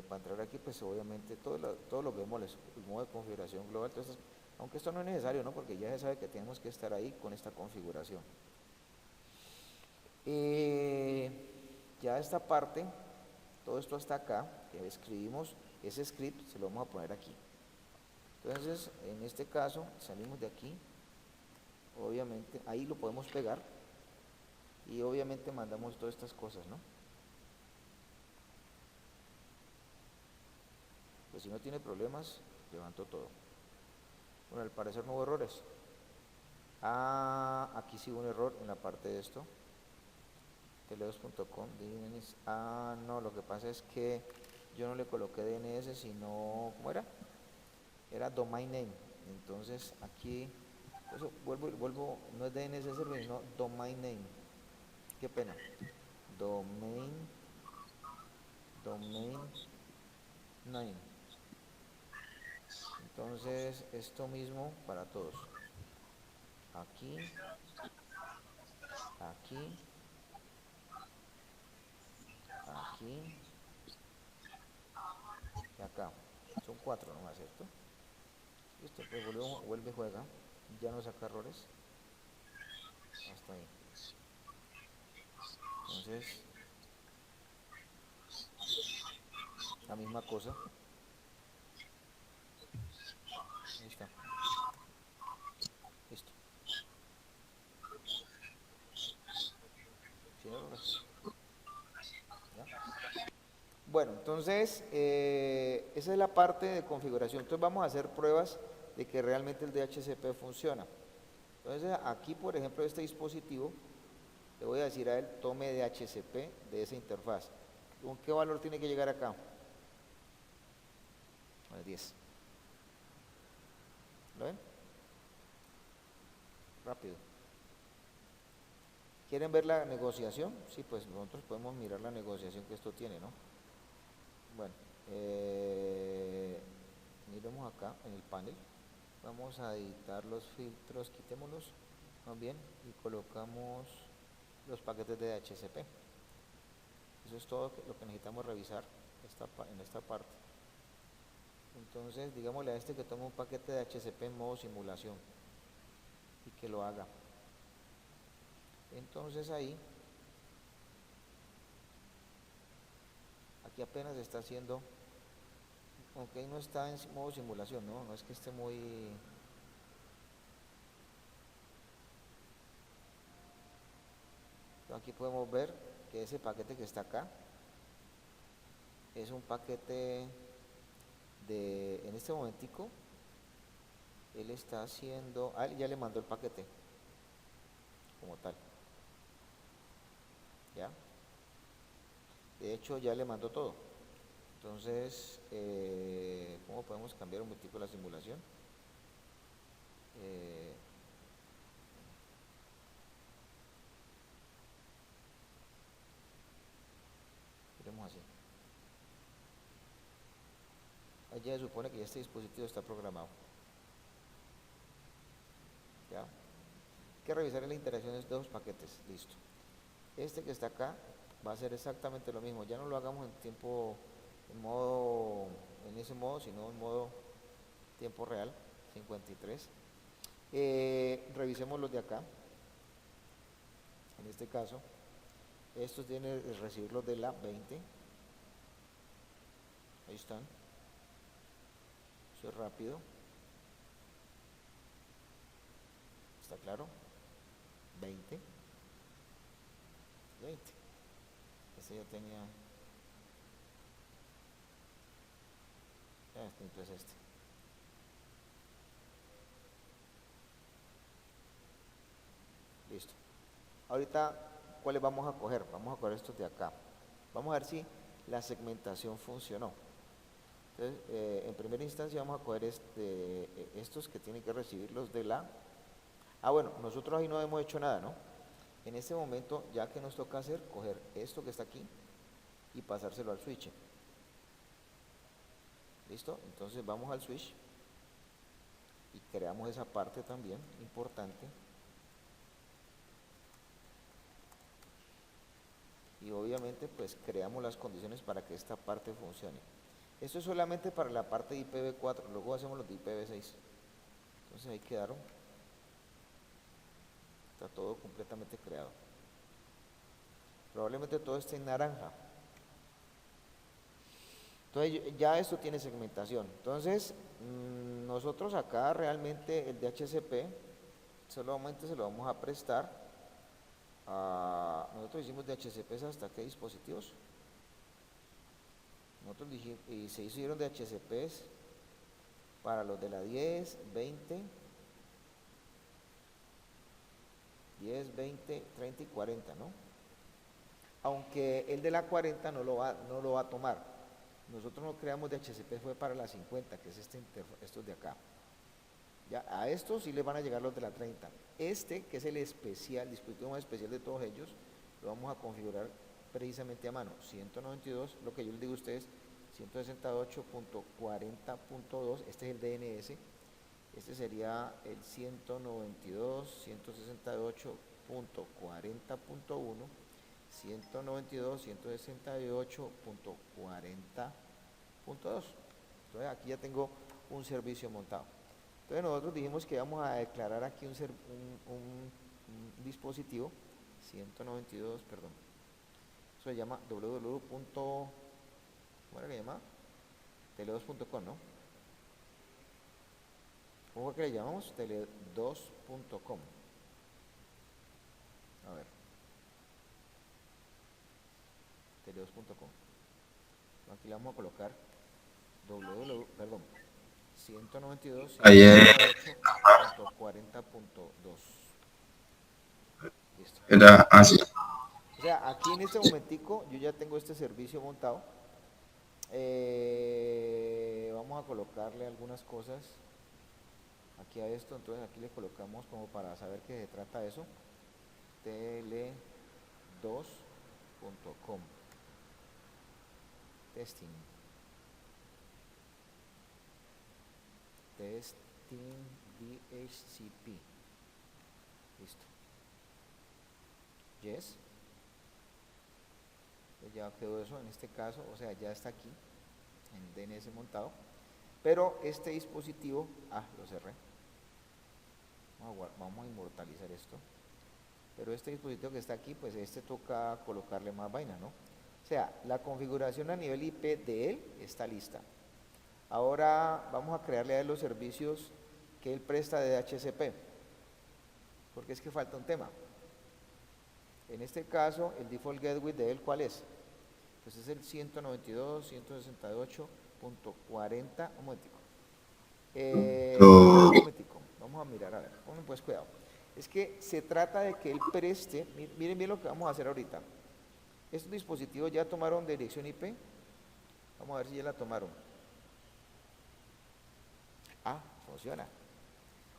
Para entrar aquí, pues obviamente todo lo que vemos, el modo de configuración global, aunque esto no es necesario, ¿no? Porque ya se sabe que tenemos que estar ahí con esta configuración. Ya esta parte, todo esto hasta acá, que escribimos, ese script se lo vamos a poner aquí. Entonces, en este caso, salimos de aquí, obviamente, ahí lo podemos pegar, y obviamente mandamos todas estas cosas, ¿no? Pues si no tiene problemas, levantó todo. Bueno, al parecer no hubo errores. Aquí sí hubo un error en la parte de esto. Teleos.com, DNS. No, lo que pasa es que yo no le coloqué DNS, sino, ¿cómo era? Era domain name. Entonces aquí, eso vuelvo, no es DNS server, sino domain name. Qué pena. Domain name. Entonces, esto mismo para todos. Aquí, aquí, aquí y acá. Son 4 nomás, ¿cierto? Listo, pues vuelve, juega. Ya no saca errores. Hasta ahí. Entonces, la misma cosa. Ahí está. Listo. Sin errores. ¿Ya? Bueno, entonces, esa es la parte de configuración. Entonces vamos a hacer pruebas de que realmente el DHCP funciona. Entonces aquí, por ejemplo, este dispositivo, le voy a decir a él, tome DHCP de esa interfaz. ¿Con qué valor tiene que llegar acá? Al 10. ¿Lo ven? Rápido. ¿Quieren ver la negociación? Sí, pues nosotros podemos mirar la negociación que esto tiene, ¿no? Bueno, miremos acá en el panel. Vamos a editar los filtros, quitémoslos más bien y colocamos los paquetes de DHCP. Eso es todo lo que necesitamos revisar en esta parte. Entonces, digámosle a este que tome un paquete de DHCP en modo simulación y que lo haga. Entonces ahí, aquí apenas está haciendo, aunque no está en modo simulación, no es que esté muy... Aquí podemos ver que ese paquete que está acá es un paquete en este momentico, él está haciendo, él ya le mandó el paquete como tal, ¿ya? De hecho ya le mandó todo. Entonces, ¿cómo podemos cambiar un momentico la simulación? Miremos así. Allá se supone que ya este dispositivo está programado. ¿Ya? que revisar la interacción de estos dos paquetes, listo. Este que está acá va a ser exactamente lo mismo, ya no lo hagamos en tiempo, en ese modo, sino en modo tiempo real, 53. Revisemos los de acá, en este caso, estos tienen que recibir los de la 20, ahí están, eso es rápido, ¿está claro? 20, este ya tenía, entonces este. Listo. Ahorita, ¿cuáles vamos a coger? Vamos a coger estos de acá. Vamos a ver si la segmentación funcionó. Entonces, en primera instancia vamos a coger estos que tienen que recibir los de la... Ah, bueno, nosotros ahí no hemos hecho nada, ¿no? En este momento, ya que nos toca hacer, coger esto que está aquí y pasárselo al switch. ¿Listo? Entonces vamos al switch y creamos esa parte también, importante. Y obviamente pues creamos las condiciones para que esta parte funcione. Esto es solamente para la parte de IPv4, luego hacemos los de IPv6. Entonces ahí quedaron. Está todo completamente creado. Probablemente todo esté en naranja. Entonces ya esto tiene segmentación. Entonces nosotros acá realmente el DHCP solamente se lo vamos a prestar a... Nosotros hicimos DHCPs hasta qué dispositivos. Nosotros dijimos, y se hicieron DHCPs para los de la 10, 20, 10, 20, 30 y 40, ¿no? Aunque el de la 40 no lo va a tomar. Nosotros no creamos DHCP, fue para la 50, que es estos de acá. Ya, a estos sí les van a llegar los de la 30. Este, que es el especial, dispositivo más especial de todos ellos, lo vamos a configurar precisamente a mano. 192, lo que yo les digo a ustedes, 168.40.2, este es el DNS. Este sería el 192, 168.40.1, 192, 168.40.2. Entonces aquí ya tengo un servicio montado. Entonces nosotros dijimos que vamos a declarar aquí un dispositivo 192, perdón. Eso se llama www. ¿Cómo era que se llama? tele2.com, ¿no? ¿Cómo es que le llamamos? tele2.com. A ver. tele2.com. Aquí le vamos a colocar perdón, 192, Ahí es, 168.40.2. Listo. era así. O sea, aquí en este momentico yo ya tengo este servicio montado. Vamos a colocarle algunas cosas aquí a esto, entonces aquí le colocamos como para saber que se trata de eso, tele2.com, testing DHCP, listo, yes, ya quedó eso en este caso, o sea, ya está aquí en DNS montado, pero este dispositivo, lo cerré, vamos a inmortalizar esto, pero este dispositivo que está aquí, pues este toca colocarle más vaina, ¿no? O sea, la configuración a nivel IP de él está lista. Ahora vamos a crearle a él los servicios que él presta de DHCP, porque es que falta un tema. En este caso, el default gateway de él, ¿cuál es? Pues es el 192, 168.40, un momentico. Un momentico, vamos a mirar, a ver, pongan pues cuidado. Es que se trata de que él preste, miren bien lo que vamos a hacer ahorita. Estos dispositivos ya tomaron dirección IP, vamos a ver si ya la tomaron. Funciona.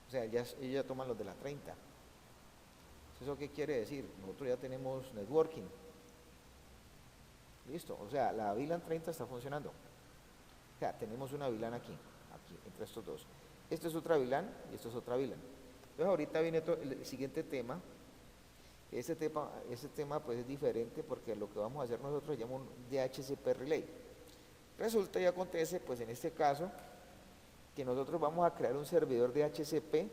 O sea, ellos ya toman los de la 30. ¿Eso qué quiere decir? Nosotros ya tenemos networking. Listo, o sea, la VLAN 30 está funcionando. O sea, tenemos una VLAN aquí, entre estos dos. Esto es otra VLAN y esto es otra VLAN. Entonces ahorita viene el siguiente tema. Este tema pues es diferente porque lo que vamos a hacer nosotros se llama un DHCP Relay. Resulta y acontece pues en este caso que nosotros vamos a crear un servidor DHCP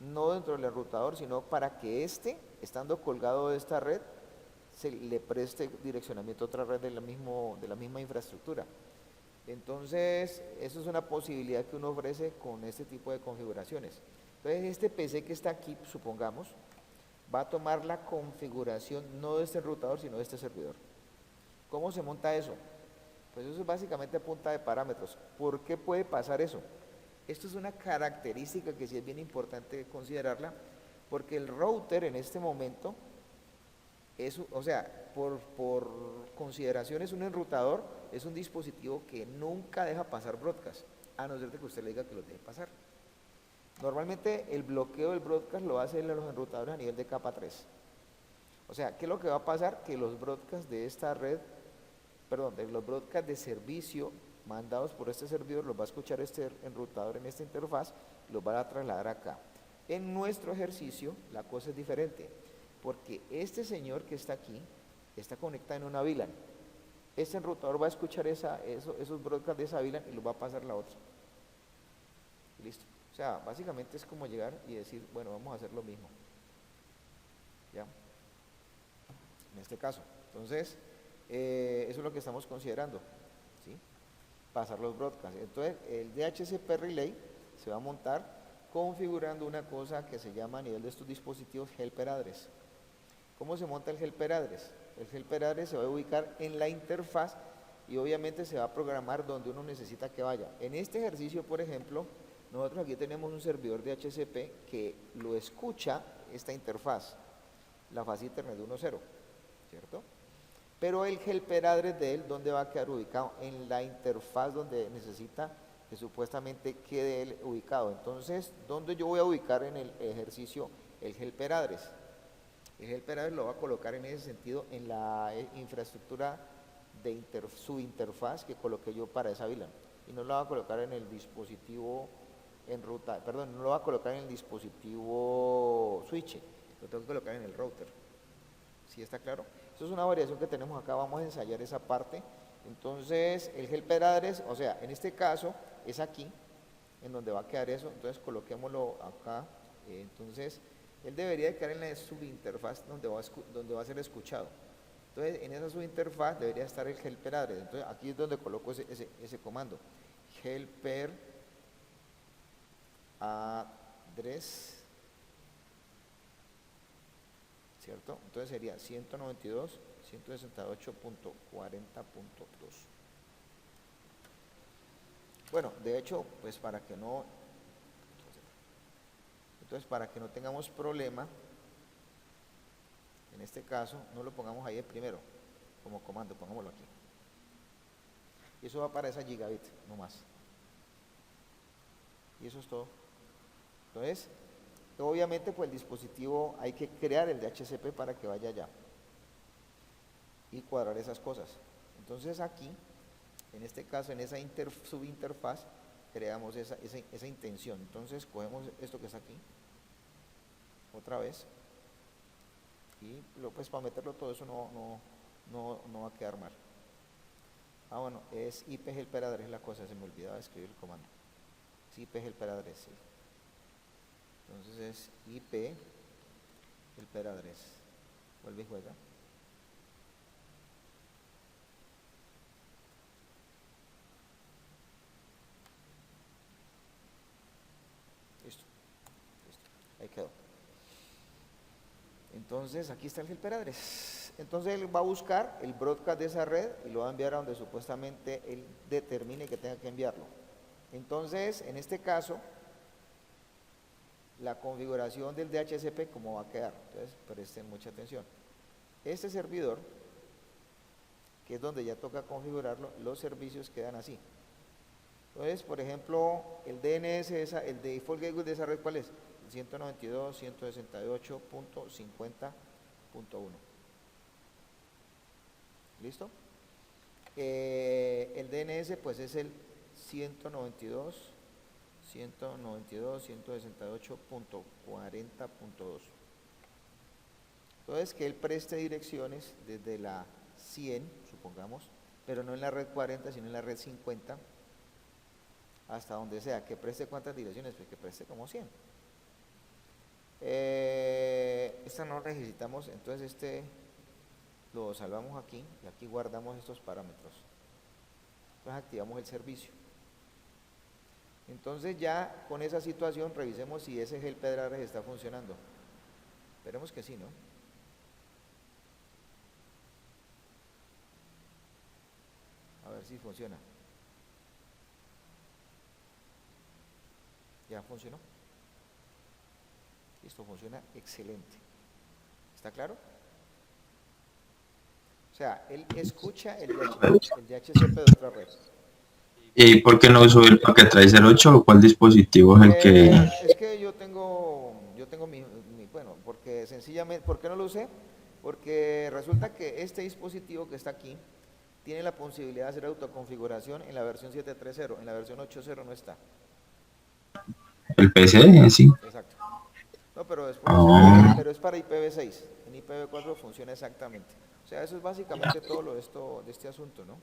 no dentro del enrutador, sino para que estando colgado de esta red, se le preste direccionamiento a otra red de la misma infraestructura. Entonces, eso es una posibilidad que uno ofrece con este tipo de configuraciones. Entonces, este PC que está aquí, supongamos, va a tomar la configuración no de este enrutador, sino de este servidor. ¿Cómo se monta eso? Pues eso es básicamente a punta de parámetros. ¿Por qué puede pasar eso? Esto es una característica que sí es bien importante considerarla, porque el router en este momento o sea, por consideración es un enrutador, es un dispositivo que nunca deja pasar broadcast, a no ser de que usted le diga que lo deje pasar. Normalmente el bloqueo del broadcast lo hacen los enrutadores a nivel de capa 3. O sea, ¿qué es lo que va a pasar? Que los broadcasts de esta red, perdón, de los broadcasts de servicio mandados por este servidor, los va a escuchar este enrutador en esta interfaz, los va a trasladar acá. En nuestro ejercicio la cosa es diferente, porque este señor que está aquí está conectado en una VLAN. Este enrutador va a escuchar esos broadcasts de esa VLAN y los va a pasar a la otra. Y listo. O sea, básicamente es como llegar y decir, bueno, vamos a hacer lo mismo. ¿Ya? En este caso. Entonces, eso es lo que estamos considerando. ¿Sí? Pasar los broadcasts. Entonces, el DHCP Relay se va a montar configurando una cosa que se llama a nivel de estos dispositivos Helper Address. ¿Cómo se monta el Helper Address? El Helper Address se va a ubicar en la interfaz y obviamente se va a programar donde uno necesita que vaya. En este ejercicio, por ejemplo, nosotros aquí tenemos un servidor de DHCP que lo escucha esta interfaz, la fase Internet 1.0, ¿cierto? Pero el Helper Address de él, ¿dónde va a quedar ubicado? En la interfaz donde necesita que supuestamente quede él ubicado. Entonces, ¿dónde yo voy a ubicar en el ejercicio el Helper Address? El Helper Address lo va a colocar en ese sentido en la infraestructura de su interfaz que coloqué yo para esa VLAN. Y no lo va a colocar en el dispositivo no lo va a colocar en el dispositivo switch, lo tengo que colocar en el router. ¿Sí está claro? Eso es una variación que tenemos acá, vamos a ensayar esa parte. Entonces, el Helper Address, o sea, en este caso es aquí, en donde va a quedar eso, entonces coloquémoslo acá. Entonces, él debería de quedar en la subinterfaz donde va a ser escuchado. Entonces, en esa subinterfaz debería estar el Helper Address. Entonces, aquí es donde coloco ese comando. Helper Address, ¿cierto? Entonces sería 192.168.40.2. Bueno, de hecho, pues para que no tengamos problema, en este caso, no lo pongamos ahí de primero, como comando, pongámoslo aquí. Y eso va para esa gigabit, no más. Y eso es todo. Entonces, obviamente, pues el dispositivo hay que crear el DHCP para que vaya allá y cuadrar esas cosas. Entonces aquí, en este caso, en esa subinterfaz, creamos esa intención. Entonces cogemos esto que está aquí, otra vez, y pues para meterlo todo eso no va a quedar mal. Bueno, es IP Helper Address la cosa, se me olvidaba escribir el comando. Es IP Helper Address, sí. Entonces es IP Helper Address. Vuelve y juega. Listo. Ahí quedó. Entonces aquí está el Helper Address. Entonces él va a buscar el broadcast de esa red y lo va a enviar a donde supuestamente él determine que tenga que enviarlo. Entonces, en este caso, la configuración del DHCP, ¿cómo va a quedar? Entonces, presten mucha atención. Este servidor, que es donde ya toca configurarlo, los servicios quedan así. Entonces, por ejemplo, el DNS, el default gateway de esa red, ¿cuál es? 192.168.50.1. ¿Listo? El DNS, pues es el 192, 192.168.40.2. Entonces, que él preste direcciones desde la 100, supongamos, pero no en la red 40, sino en la red 50, hasta donde sea. ¿Que preste cuántas direcciones? Pues que preste como 100. Esta no necesitamos, entonces este lo salvamos aquí y aquí guardamos estos parámetros. Entonces activamos el servicio. Entonces ya con esa situación revisemos si ese GL Pedrares está funcionando. Esperemos que sí, ¿no? A ver si funciona. ¿Ya funcionó? Listo, funciona excelente. ¿Está claro? O sea, él escucha el DHCP de otra red. ¿Y por qué no uso el paquete Tracer 8 o cuál dispositivo es el que...? Es que yo tengo bueno, porque sencillamente, ¿por qué no lo usé? Porque resulta que este dispositivo que está aquí tiene la posibilidad de hacer autoconfiguración en la versión 7.3.0, en la versión 8.0 no está. El PC, sí. Exacto. No, pero después, pero es para IPv6, en IPv4 funciona exactamente. O sea, eso es básicamente todo lo de este asunto, ¿no?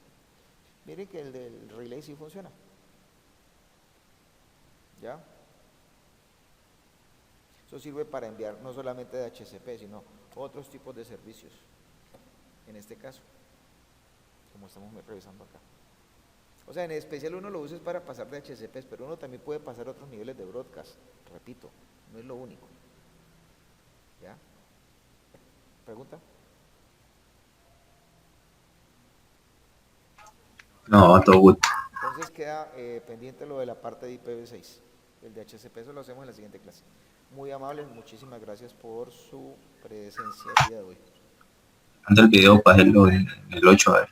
Miren que el del relay sí funciona. ¿Ya? Eso sirve para enviar no solamente de HCP, sino otros tipos de servicios. En este caso, como estamos revisando acá. O sea, en especial uno lo usa para pasar de HCP, pero uno también puede pasar otros niveles de broadcast. Repito, no es lo único. ¿Ya? ¿Pregunta? No, todo good. Entonces queda pendiente lo de la parte de IPv6. El de HCP, eso lo hacemos en la siguiente clase. Muy amables, muchísimas gracias por su presencia el día de hoy. Anda el video para hacerlo en el 8 a ver.